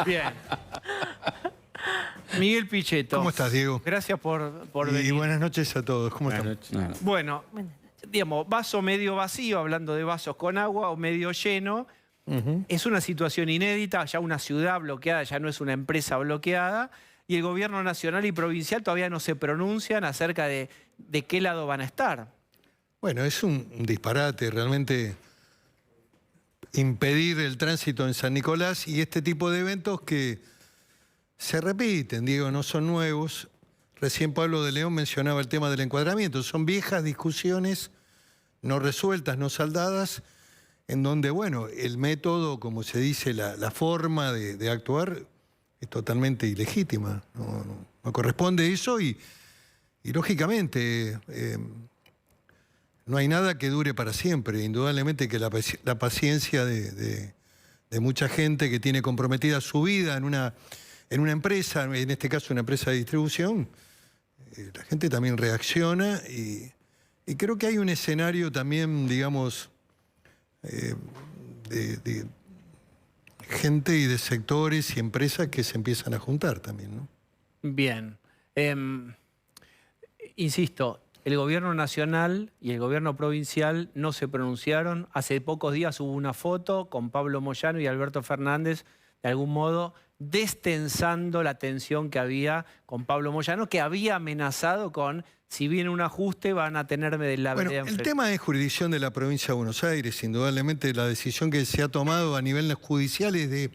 Bien. Miguel Pichetto. ¿Cómo estás, Diego? Gracias por venir. Y buenas noches a todos. ¿Cómo están? Bueno, digamos, vaso medio vacío, hablando de vasos con agua, o medio lleno. Es una situación inédita, ya una ciudad bloqueada, ya no es una empresa bloqueada, y el gobierno nacional y provincial todavía no se pronuncian acerca de qué lado van a estar. Bueno, es un disparate realmente impedir el tránsito en San Nicolás y este tipo de eventos que se repiten, Diego, no son nuevos. Recién Pablo de León mencionaba el tema del encuadramiento. Son viejas discusiones no resueltas, no saldadas, en donde, bueno, el método, como se dice, la forma de actuar es totalmente ilegítima. No corresponde eso y lógicamente, no hay nada que dure para siempre. Indudablemente que la paciencia de mucha gente que tiene comprometida su vida en una empresa, en este caso una empresa de distribución, la gente también reacciona y creo que hay un escenario también, digamos, de gente y de sectores y empresas que se empiezan a juntar también, ¿no? Bien. Insisto, el gobierno nacional y el gobierno provincial no se pronunciaron. Hace pocos días hubo una foto con Pablo Moyano y Alberto Fernández, de algún modo destensando la tensión que había con Pablo Moyano, que había amenazado con, si viene un ajuste, van a tenerme de la vereda Bueno, el tema es jurisdicción de la provincia de Buenos Aires. Indudablemente la decisión que se ha tomado a nivel judicial es de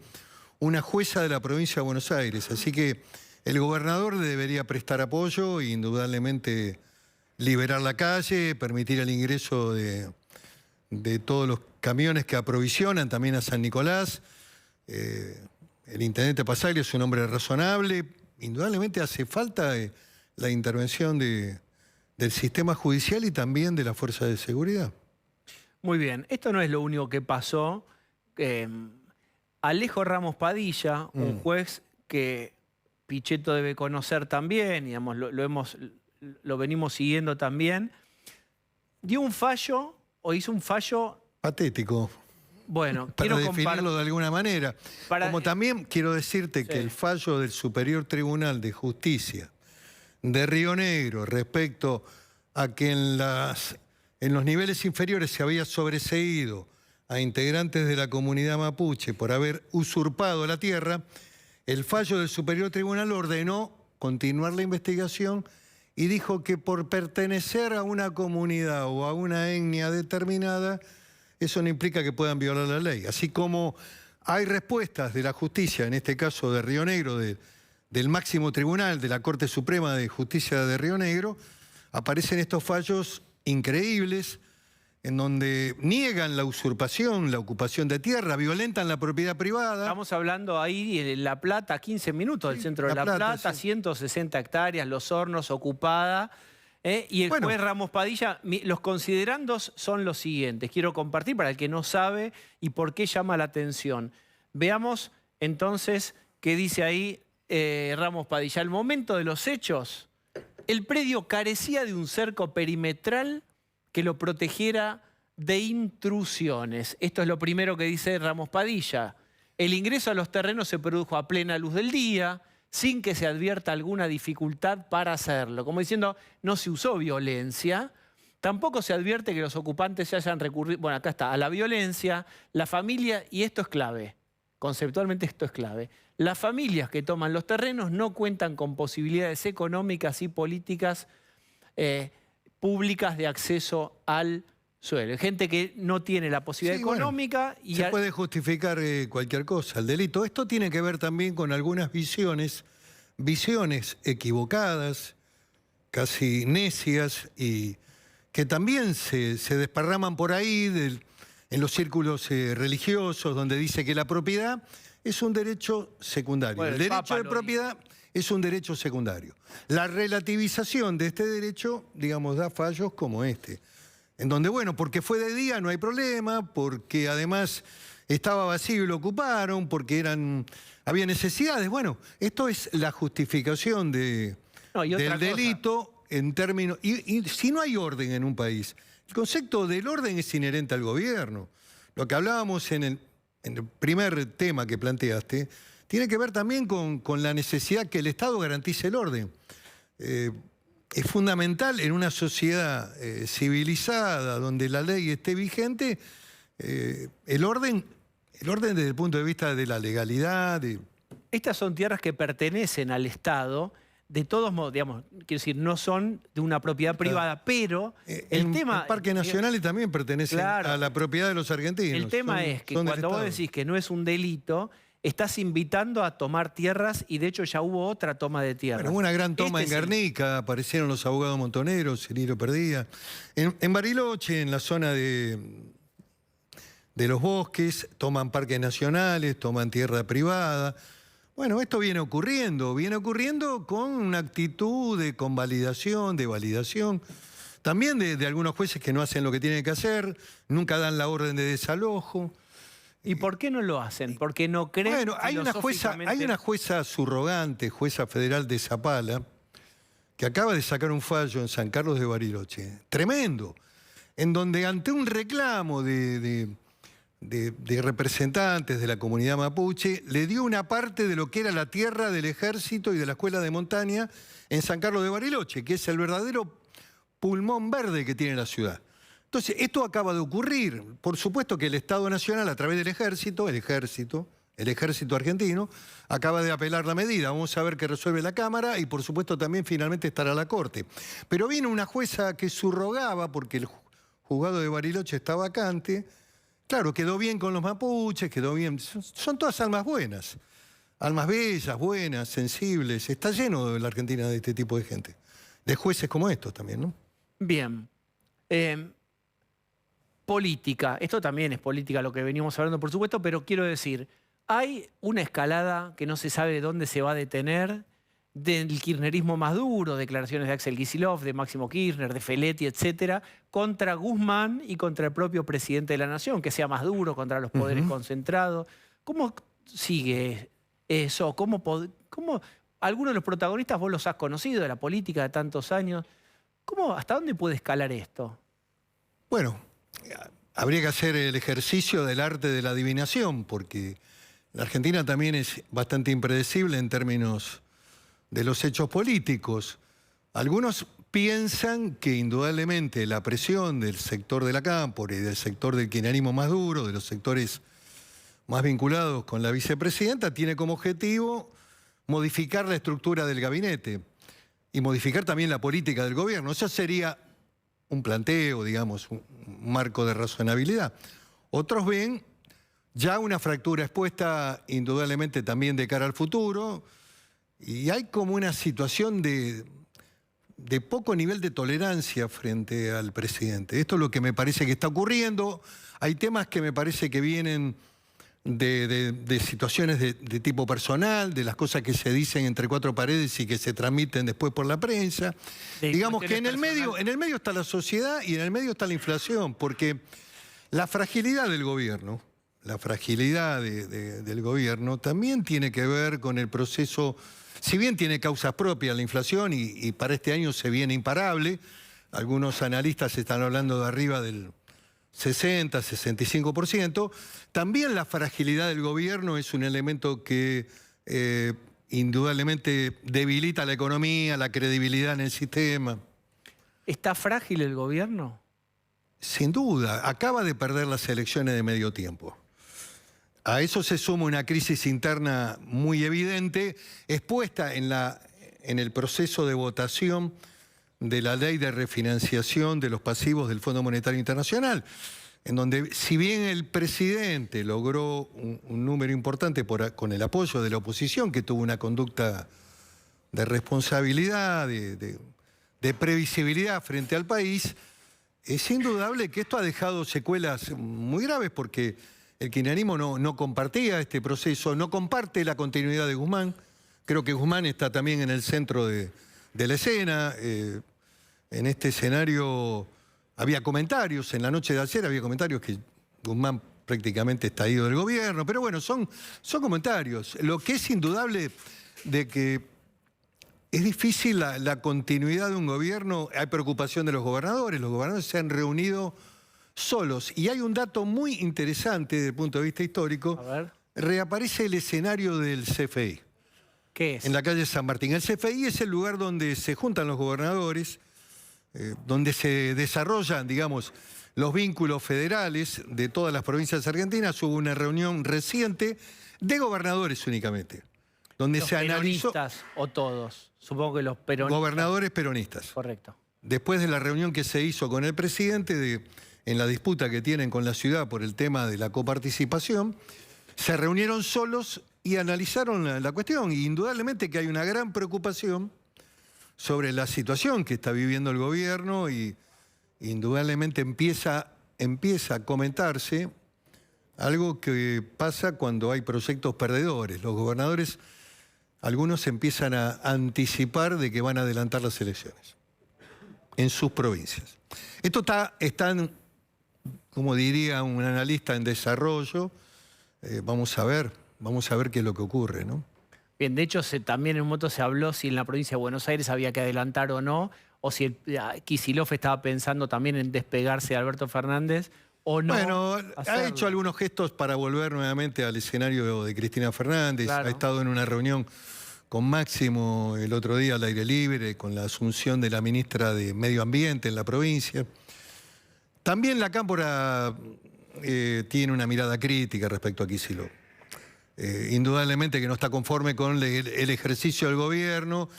una jueza de la provincia de Buenos Aires. Así que el gobernador le debería prestar apoyo e indudablemente liberar la calle, permitir el ingreso de todos los camiones que aprovisionan también a San Nicolás. El intendente Pasaglia es un hombre razonable. Indudablemente hace falta la intervención del sistema judicial y también de la fuerza de seguridad. Muy bien, esto no es lo único que pasó. Alejo Ramos Padilla, un juez que Pichetto debe conocer también, digamos, lo venimos siguiendo también, dio un fallo, o hizo un fallo... Patético. Bueno, para definirlo de alguna manera. Como también quiero decirte que el fallo del Superior Tribunal de Justicia de Río Negro respecto a que en los niveles inferiores se había sobreseído a integrantes de la comunidad mapuche por haber usurpado la tierra, el fallo del Superior Tribunal ordenó continuar la investigación y dijo que por pertenecer a una comunidad o a una etnia determinada, eso no implica que puedan violar la ley. Así como hay respuestas de la justicia, en este caso de Río Negro, del máximo tribunal de la Corte Suprema de Justicia de Río Negro, aparecen estos fallos increíbles en donde niegan la usurpación, la ocupación de tierra, violentan la propiedad privada. Estamos hablando ahí en La Plata, a 15 minutos del centro de La Plata, 160 hectáreas, Los Hornos ocupada. Y el juez Ramos Padilla, los considerandos son los siguientes. Quiero compartir para el que no sabe y por qué llama la atención. Veamos entonces qué dice ahí Ramos Padilla. Al momento de los hechos, el predio carecía de un cerco perimetral que lo protegiera de intrusiones. Esto es lo primero que dice Ramos Padilla. El ingreso a los terrenos se produjo a plena luz del día, sin que se advierta alguna dificultad para hacerlo. Como diciendo, no se usó violencia, tampoco se advierte que los ocupantes se hayan recurrido, bueno, acá está, a la violencia, la familia, y esto es clave, conceptualmente esto es clave, las familias que toman los terrenos no cuentan con posibilidades económicas y políticas públicas de acceso al suelo. Gente que no tiene la posibilidad económica. Bueno, se puede justificar cualquier cosa, el delito. Esto tiene que ver también con algunas visiones equivocadas, casi necias, y que también se desparraman por ahí en los círculos religiosos, donde dice que la propiedad es un derecho secundario. Bueno, el derecho de propiedad es un derecho secundario. La relativización de este derecho, digamos, da fallos como este. En donde, bueno, porque fue de día no hay problema, porque además estaba vacío y lo ocuparon, porque había necesidades. Bueno, esto es la justificación del delito en términos... Y si no hay orden en un país, el concepto del orden es inherente al gobierno. Lo que hablábamos en en el primer tema que planteaste, tiene que ver también con la necesidad que el Estado garantice el orden. Es fundamental en una sociedad civilizada, donde la ley esté vigente, el orden desde el punto de vista de la legalidad. Estas son tierras que pertenecen al Estado. De todos modos, digamos, quiero decir, no son de una propiedad privada, pero el tema... Los parques nacionales también pertenecen a la propiedad de los argentinos. El tema es que cuando vos decís que no es un delito, estás invitando a tomar tierras y de hecho ya hubo otra toma de tierras. Bueno, hubo una gran toma en Guernica, aparecieron los abogados montoneros, Cirilo Perdía. En Bariloche, en la zona de los bosques, toman parques nacionales, toman tierra privada. Bueno, esto viene ocurriendo con una actitud de convalidación, de validación, también de algunos jueces que no hacen lo que tienen que hacer, nunca dan la orden de desalojo. ¿Y por qué no lo hacen? Porque no creen. Bueno, hay una jueza subrogante, jueza federal de Zapala, que acaba de sacar un fallo en San Carlos de Bariloche, tremendo, en donde ante un reclamo de representantes de la comunidad mapuche, le dio una parte de lo que era la tierra del ejército y de la escuela de montaña en San Carlos de Bariloche, que es el verdadero pulmón verde que tiene la ciudad. Entonces, esto acaba de ocurrir. Por supuesto que el Estado Nacional, a través del ejército, el ejército argentino, acaba de apelar la medida. Vamos a ver qué resuelve la Cámara y, por supuesto, también finalmente estará la Corte. Pero vino una jueza que subrogaba, porque el juzgado de Bariloche está vacante. Claro, quedó bien con los mapuches, quedó bien. Son todas almas buenas. Almas bellas, buenas, sensibles. Está lleno de la Argentina de este tipo de gente. De jueces como estos también, ¿no? Bien. Política. Esto también es política lo que venimos hablando, por supuesto, pero quiero decir, hay una escalada que no se sabe dónde se va a detener, del kirchnerismo más duro, declaraciones de Axel Kicillof, de Máximo Kirchner, de Feletti, etcétera, contra Guzmán y contra el propio presidente de la Nación, que sea más duro contra los poderes concentrados. ¿Cómo sigue eso? ¿Cómo algunos de los protagonistas vos los has conocido de la política de tantos años? ¿Hasta dónde puede escalar esto? Bueno, habría que hacer el ejercicio del arte de la adivinación, porque la Argentina también es bastante impredecible en términos de los hechos políticos. Algunos piensan que indudablemente la presión del sector de la cámpora y del sector del kirchnerismo más duro, de los sectores más vinculados con la vicepresidenta, tiene como objetivo modificar la estructura del gabinete y modificar también la política del gobierno. Eso sería un planteo, digamos, un marco de razonabilidad. Otros ven ya una fractura expuesta indudablemente también de cara al futuro, y hay como una situación de poco nivel de tolerancia frente al presidente. Esto es lo que me parece que está ocurriendo. Hay temas que me parece que vienen de situaciones de tipo personal, de las cosas que se dicen entre cuatro paredes y que se transmiten después por la prensa. Digamos que en el medio está la sociedad y en el medio está la inflación, porque la fragilidad del gobierno, del gobierno también tiene que ver con el proceso. Si bien tiene causas propias la inflación y para este año se viene imparable, algunos analistas están hablando de arriba del 60, 65%, también la fragilidad del gobierno es un elemento que indudablemente debilita la economía, la credibilidad en el sistema. ¿Está frágil el gobierno? Sin duda, acaba de perder las elecciones de medio tiempo. A eso se suma una crisis interna muy evidente, expuesta en el proceso de votación de la ley de refinanciación de los pasivos del Fondo Monetario Internacional, en donde si bien el presidente logró un número importante con el apoyo de la oposición, que tuvo una conducta de responsabilidad, de previsibilidad frente al país, es indudable que esto ha dejado secuelas muy graves porque el kirchnerismo no compartía este proceso, no comparte la continuidad de Guzmán. Creo que Guzmán está también en el centro de la escena. En este escenario había comentarios, en la noche de ayer había comentarios que Guzmán prácticamente está ido del gobierno, pero bueno, son comentarios. Lo que es indudable de que es difícil la continuidad de un gobierno. Hay preocupación de los gobernadores se han reunido solos. Y hay un dato muy interesante desde el punto de vista histórico. A ver. Reaparece el escenario del CFI. ¿Qué es? En la calle San Martín. El CFI es el lugar donde se juntan los gobernadores, donde se desarrollan, digamos, los vínculos federales de todas las provincias argentinas. Hubo una reunión reciente de gobernadores únicamente, donde ¿Los se analizó... peronistas o todos? Supongo que los peronistas. Gobernadores peronistas. Correcto. Después de la reunión que se hizo con el presidente en la disputa que tienen con la ciudad por el tema de la coparticipación, se reunieron solos y analizaron la cuestión. Y indudablemente que hay una gran preocupación sobre la situación que está viviendo el gobierno y indudablemente empieza a comentarse algo que pasa cuando hay proyectos perdedores. Los gobernadores, algunos empiezan a anticipar de que van a adelantar las elecciones en sus provincias. Esto está como diría un analista, en desarrollo. Vamos a ver qué es lo que ocurre, ¿no? Bien, de hecho también en un momento se habló si en la provincia de Buenos Aires había que adelantar o no, o si Kicillof estaba pensando también en despegarse de Alberto Fernández o no. Bueno, hacerlo. ha hecho algunos gestos para volver nuevamente al escenario de Cristina Fernández. Claro. Ha estado en una reunión con Máximo el otro día al aire libre, con la asunción de la ministra de Medio Ambiente en la provincia. También la Cámpora tiene una mirada crítica respecto a Kicillof. Indudablemente que no está conforme con el ejercicio del gobierno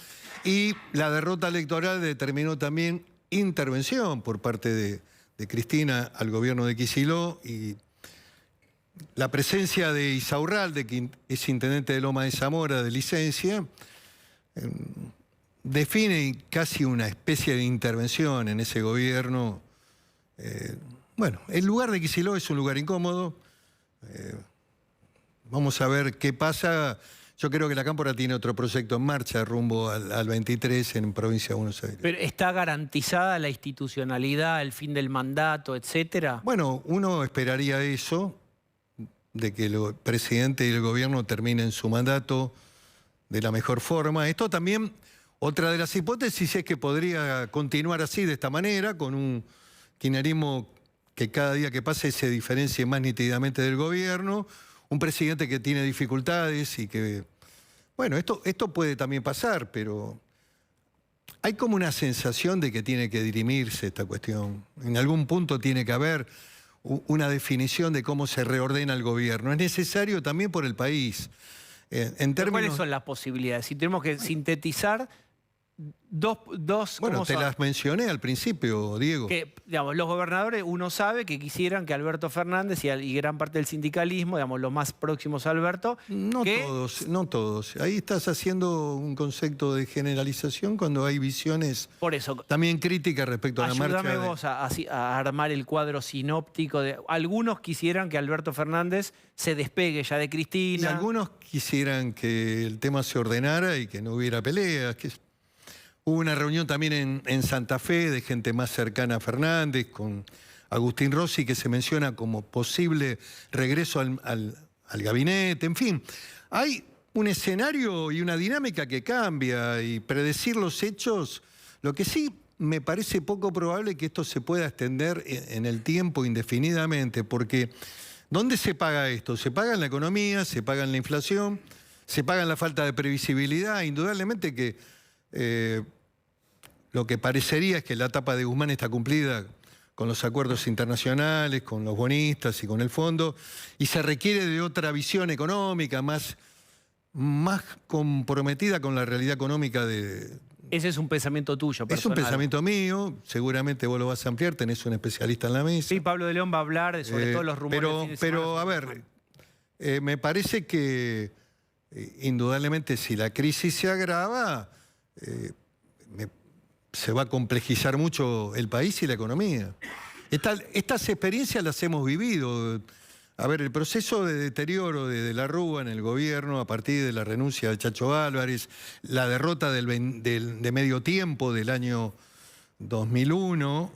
y la derrota electoral determinó también intervención por parte de Cristina al gobierno de Kicillof y la presencia de Isaurralde, que es intendente de Loma de Zamora de licencia, define casi una especie de intervención en ese gobierno. Bueno, el lugar de Kicillof es un lugar incómodo. Vamos a ver qué pasa. Yo creo que la Cámpora tiene otro proyecto en marcha rumbo al 23 en provincia de Buenos Aires. ¿Pero está garantizada la institucionalidad, el fin del mandato, etcétera? Bueno, uno esperaría eso, de que el presidente y el gobierno terminen su mandato de la mejor forma. Esto también, otra de las hipótesis es que podría continuar así, de esta manera, con un kirchnerismo que cada día que pase se diferencie más nítidamente del gobierno, un presidente que tiene dificultades y que... Bueno, esto puede también pasar, pero hay como una sensación de que tiene que dirimirse esta cuestión. En algún punto tiene que haber una definición de cómo se reordena el gobierno. Es necesario también por el país. ¿Cuáles son las posibilidades? Si tenemos que sintetizar dos bueno, te las mencioné al principio, Diego. Que, digamos, los gobernadores, uno sabe que quisieran que Alberto Fernández y gran parte del sindicalismo, digamos, los más próximos a Alberto... No todos. Ahí estás haciendo un concepto de generalización cuando hay visiones por eso, también críticas respecto a la marcha. Ayúdame vos a armar el cuadro sinóptico. Algunos quisieran que Alberto Fernández se despegue ya de Cristina. Y algunos quisieran que el tema se ordenara y que no hubiera peleas. Hubo una reunión también en Santa Fe de gente más cercana a Fernández, con Agustín Rossi, que se menciona como posible regreso al gabinete. En fin, hay un escenario y una dinámica que cambia y predecir los hechos. Lo que sí me parece poco probable que esto se pueda extender en el tiempo indefinidamente, porque ¿dónde se paga esto? Se paga en la economía, se paga en la inflación, se paga en la falta de previsibilidad. Indudablemente que... lo que parecería es que la etapa de Guzmán está cumplida con los acuerdos internacionales, con los bonistas y con el fondo, y se requiere de otra visión económica más comprometida con la realidad económica de... Ese es un pensamiento tuyo, personal. Es un pensamiento mío, seguramente vos lo vas a ampliar, tenés un especialista en la mesa. Sí, Pablo de León va a hablar sobre todos los rumores. Pero a ver, me parece que indudablemente si la crisis se agrava... se va a complejizar mucho el país y la economía. Estas experiencias las hemos vivido. A ver, el proceso de deterioro de la Rúa en el gobierno a partir de la renuncia de Chacho Álvarez, la derrota de medio tiempo del año 2001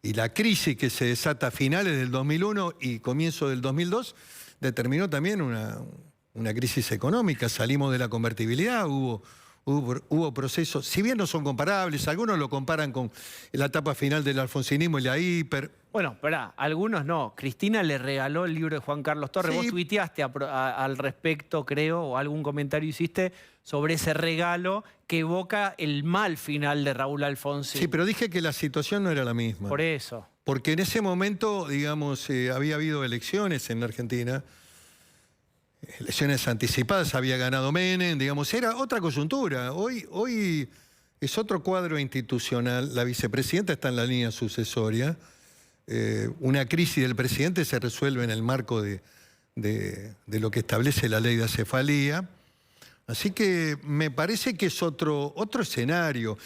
y la crisis que se desata a finales del 2001 y comienzo del 2002 determinó también una crisis económica. Salimos de la convertibilidad, hubo hubo procesos, si bien no son comparables, algunos lo comparan con la etapa final del alfonsinismo y la hiper. Bueno, esperá, algunos no. Cristina le regaló el libro de Juan Carlos Torres. Sí. Vos tuiteaste al respecto, creo, o algún comentario hiciste sobre ese regalo que evoca el mal final de Raúl Alfonsín. Sí, pero dije que la situación no era la misma. Por eso. Porque en ese momento, digamos, había habido elecciones en la Argentina, elecciones anticipadas, había ganado Menem, digamos, era otra coyuntura. Hoy es otro cuadro institucional, la vicepresidenta está en la línea sucesoria. Una crisis del presidente se resuelve en el marco de lo que establece la ley de acefalía. Así que me parece que es otro escenario.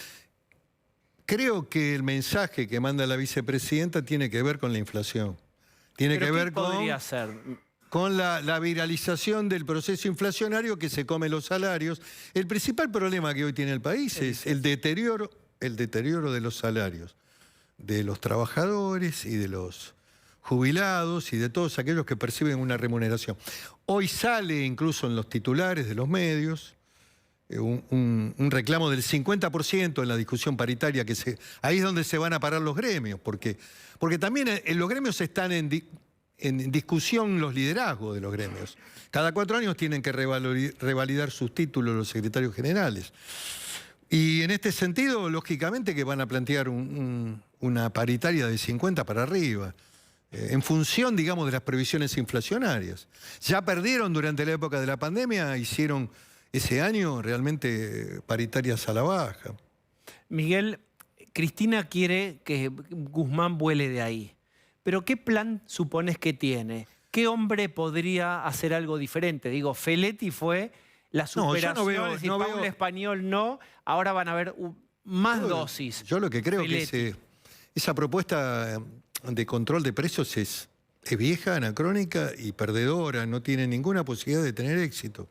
Creo que el mensaje que manda la vicepresidenta tiene que ver con la inflación. Tiene que ver con la viralización del proceso inflacionario que se come los salarios. El principal problema que hoy tiene el país es el deterioro de los salarios de los trabajadores y de los jubilados y de todos aquellos que perciben una remuneración. Hoy sale incluso en los titulares de los medios un reclamo del 50% en la discusión paritaria, ahí es donde se van a parar los gremios, porque también en los gremios están en discusión los liderazgos de los gremios. Cada 4 años tienen que revalidar sus títulos los secretarios generales. Y en este sentido, lógicamente que van a plantear una paritaria de 50 para arriba, en función, digamos, de las previsiones inflacionarias. Ya perdieron durante la época de la pandemia, hicieron ese año realmente paritarias a la baja. Miguel, Cristina quiere que Guzmán vuele de ahí. Pero ¿qué plan supones que tiene? ¿Qué hombre podría hacer algo diferente? Digo, Feletti fue la superación, no veo Español no, ahora van a haber más dosis. Yo lo que creo Feletti. Que esa propuesta de control de precios es vieja, anacrónica y perdedora, no tiene ninguna posibilidad de tener éxito.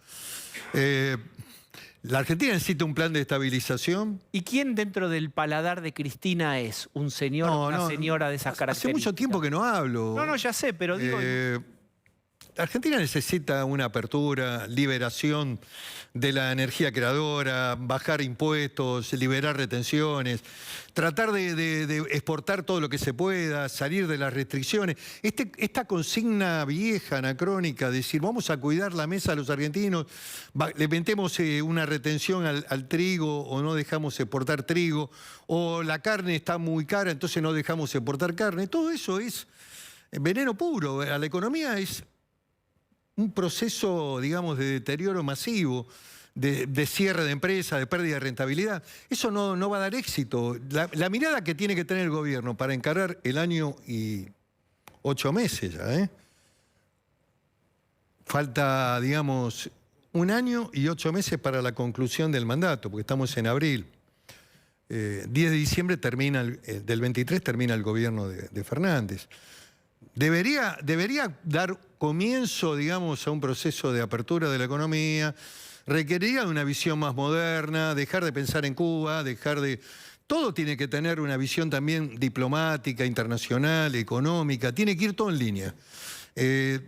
La Argentina necesita un plan de estabilización. ¿Y quién dentro del paladar de Cristina es? ¿Un señor o una señora de esas características? Hace mucho tiempo que no hablo. No, ya sé, pero digo... La Argentina necesita una apertura, liberación de la energía creadora, bajar impuestos, liberar retenciones, tratar de exportar todo lo que se pueda, salir de las restricciones. Esta consigna vieja, anacrónica, de decir vamos a cuidar la mesa a los argentinos, le metemos una retención al trigo o no dejamos exportar trigo, o la carne está muy cara, entonces no dejamos exportar carne. Todo eso es veneno puro. A la economía es un proceso, digamos, de deterioro masivo, de cierre de empresas, de pérdida de rentabilidad. Eso no va a dar éxito. La mirada que tiene que tener el gobierno para encarar el año y 8 meses ya, Falta, digamos, 1 año y 8 meses para la conclusión del mandato, porque estamos en abril. 10 de diciembre termina, del 23 termina el gobierno de Fernández. Debería dar comienzo, digamos, a un proceso de apertura de la economía, requeriría de una visión más moderna, dejar de pensar en Cuba, todo tiene que tener una visión también diplomática, internacional, económica, tiene que ir todo en línea.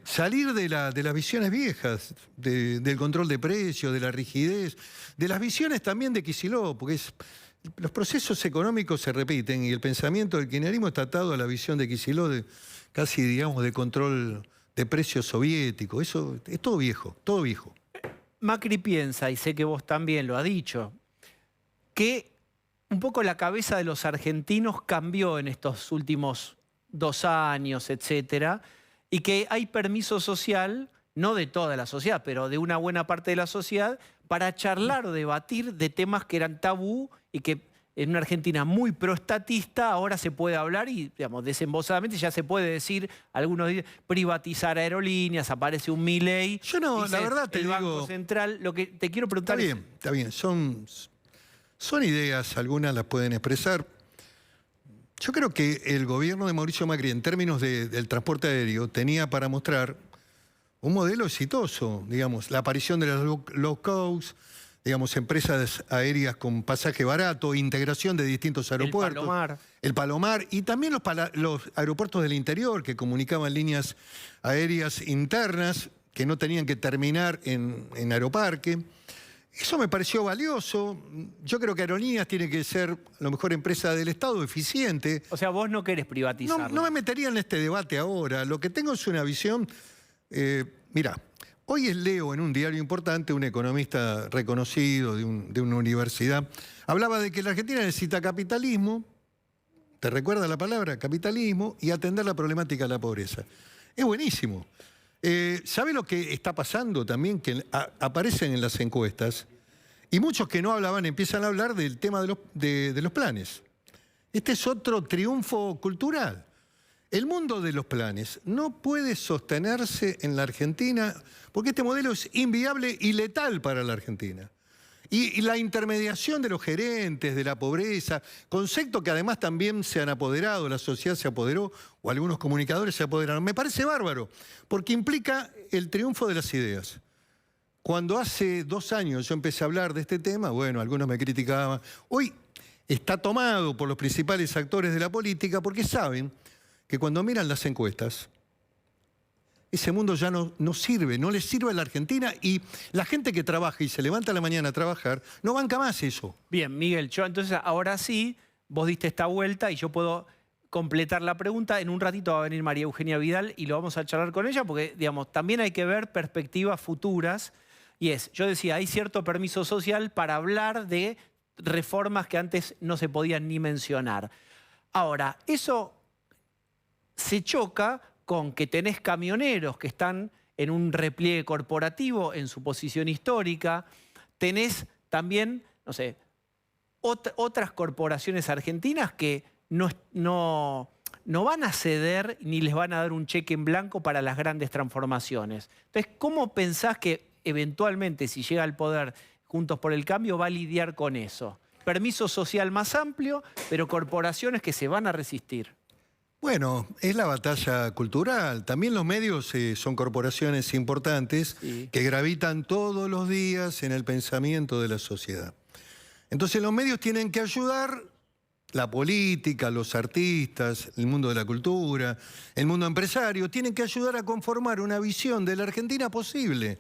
Salir de las visiones viejas, del control de precios, de la rigidez, de las visiones también de Kicillof, porque los procesos económicos se repiten y el pensamiento del kirchnerismo está atado a la visión de Kicillof, casi, digamos, de control de precios soviético. Eso es todo viejo, todo viejo. Macri piensa, y sé que vos también lo has dicho, que un poco la cabeza de los argentinos cambió en estos últimos 2 años, etcétera, y que hay permiso social, no de toda la sociedad, pero de una buena parte de la sociedad, para charlar o debatir de temas que eran tabú y que en una Argentina muy proestatista ahora se puede hablar y, digamos, desembosadamente ya se puede decir, algunos dicen, privatizar aerolíneas, aparece un Milei. Yo no, dice, la verdad te el digo... Banco Central, lo que te quiero preguntar Está bien, son ideas, algunas las pueden expresar. Yo creo que el gobierno de Mauricio Macri, en términos del transporte aéreo, tenía para mostrar un modelo exitoso, digamos, la aparición de las low cost, digamos, empresas aéreas con pasaje barato, integración de distintos aeropuertos. El Palomar. Y también los aeropuertos del interior que comunicaban líneas aéreas internas que no tenían que terminar en aeroparque. Eso me pareció valioso. Yo creo que Aerolíneas tiene que ser a lo mejor empresa del Estado eficiente. O sea, vos no querés privatizarlo. No me metería en este debate ahora. Lo que tengo es una visión... mirá, hoy leo en un diario importante, un economista reconocido de una universidad, hablaba de que la Argentina necesita capitalismo, ¿te recuerda la palabra? Capitalismo, y atender la problemática de la pobreza. Es buenísimo. ¿Sabe lo que está pasando también? Que aparecen en las encuestas y muchos que no hablaban empiezan a hablar del tema de los planes. Este es otro triunfo cultural. El mundo de los planes no puede sostenerse en la Argentina porque este modelo es inviable y letal para la Argentina. Y la intermediación de los gerentes, de la pobreza, concepto que además también se han apoderado, la sociedad se apoderó, o algunos comunicadores se apoderaron, me parece bárbaro, porque implica el triunfo de las ideas. Cuando hace 2 años yo empecé a hablar de este tema, bueno, algunos me criticaban. Hoy está tomado por los principales actores de la política porque saben que cuando miran las encuestas, ese mundo ya no sirve, no les sirve a la Argentina y la gente que trabaja y se levanta a la mañana a trabajar no banca más eso. Bien, Miguel, entonces ahora sí, vos diste esta vuelta y yo puedo completar la pregunta. En un ratito va a venir María Eugenia Vidal y lo vamos a charlar con ella porque, digamos, también hay que ver perspectivas futuras. Y yo decía, hay cierto permiso social para hablar de reformas que antes no se podían ni mencionar. Ahora, eso se choca con que tenés camioneros que están en un repliegue corporativo en su posición histórica, tenés también, no sé, otras corporaciones argentinas que no van a ceder ni les van a dar un cheque en blanco para las grandes transformaciones. Entonces, ¿cómo pensás que eventualmente, si llega al poder Juntos por el Cambio, va a lidiar con eso? Permiso social más amplio, pero corporaciones que se van a resistir. Bueno, es la batalla cultural. También los medios son corporaciones importantes que gravitan todos los días en el pensamiento de la sociedad. Entonces los medios tienen que ayudar, la política, los artistas, el mundo de la cultura, el mundo empresario, tienen que ayudar a conformar una visión de la Argentina posible.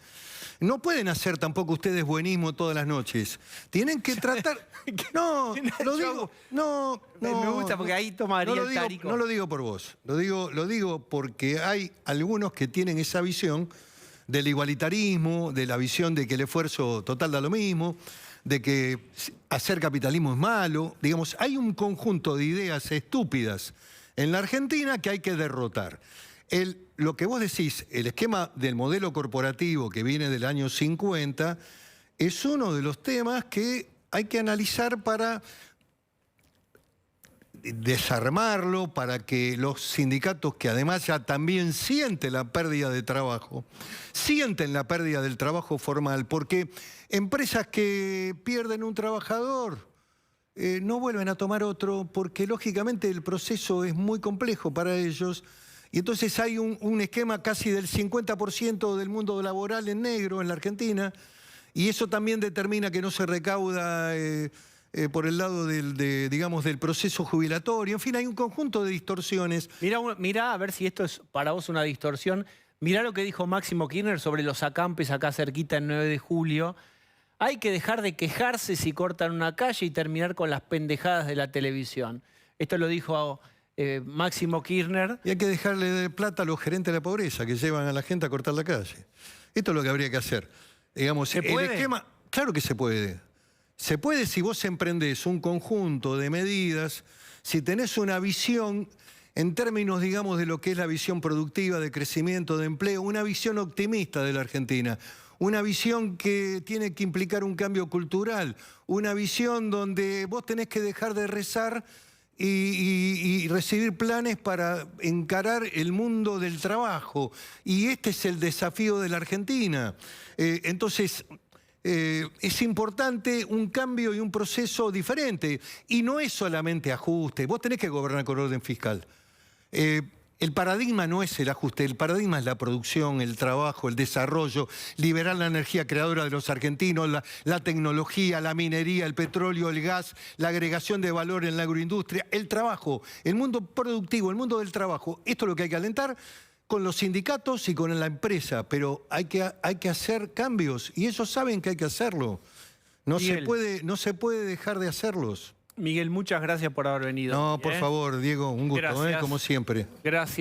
No pueden hacer tampoco ustedes buenismo todas las noches. Tienen que tratar... No, lo digo... No, me gusta porque ahí tomaría el tárico. No lo digo por vos. Lo digo porque hay algunos que tienen esa visión del igualitarismo, de la visión de que el esfuerzo total da lo mismo, de que hacer capitalismo es malo. Digamos, hay un conjunto de ideas estúpidas en la Argentina que hay que derrotar. Lo que vos decís, el esquema del modelo corporativo que viene del año 50, es uno de los temas que hay que analizar para desarmarlo, para que los sindicatos, que además ya también sienten la pérdida de trabajo, sienten la pérdida del trabajo formal, porque empresas que pierden un trabajador no vuelven a tomar otro, porque lógicamente el proceso es muy complejo para ellos. Y entonces hay un esquema casi del 50% del mundo laboral en negro en la Argentina, y eso también determina que no se recauda por el lado del proceso jubilatorio. En fin, hay un conjunto de distorsiones. Mirá a ver si esto es para vos una distorsión. Mirá lo que dijo Máximo Kirchner sobre los acampes acá cerquita el 9 de julio. Hay que dejar de quejarse si cortan una calle y terminar con las pendejadas de la televisión. Esto lo dijo... Máximo Kirchner. Y hay que dejarle de plata a los gerentes de la pobreza que llevan a la gente a cortar la calle. Esto es lo que habría que hacer. Digamos, ¿Se puede? El esquema, claro que se puede. Se puede si vos emprendés un conjunto de medidas, si tenés una visión en términos, digamos, de lo que es la visión productiva, de crecimiento, de empleo, una visión optimista de la Argentina, una visión que tiene que implicar un cambio cultural, una visión donde vos tenés que dejar de rezar y recibir planes para encarar el mundo del trabajo. Y este es el desafío de la Argentina. Entonces, es importante un cambio y un proceso diferente. Y no es solamente ajuste. Vos tenés que gobernar con orden fiscal. El paradigma no es el ajuste, el paradigma es la producción, el trabajo, el desarrollo, liberar la energía creadora de los argentinos, la tecnología, la minería, el petróleo, el gas, la agregación de valor en la agroindustria, el trabajo, el mundo productivo, el mundo del trabajo. Esto es lo que hay que alentar con los sindicatos y con la empresa, pero hay que hacer cambios y ellos saben que hay que hacerlo. No se puede dejar de hacerlos. Miguel, muchas gracias por haber venido. No, por favor, Diego, un gusto, como siempre. Gracias.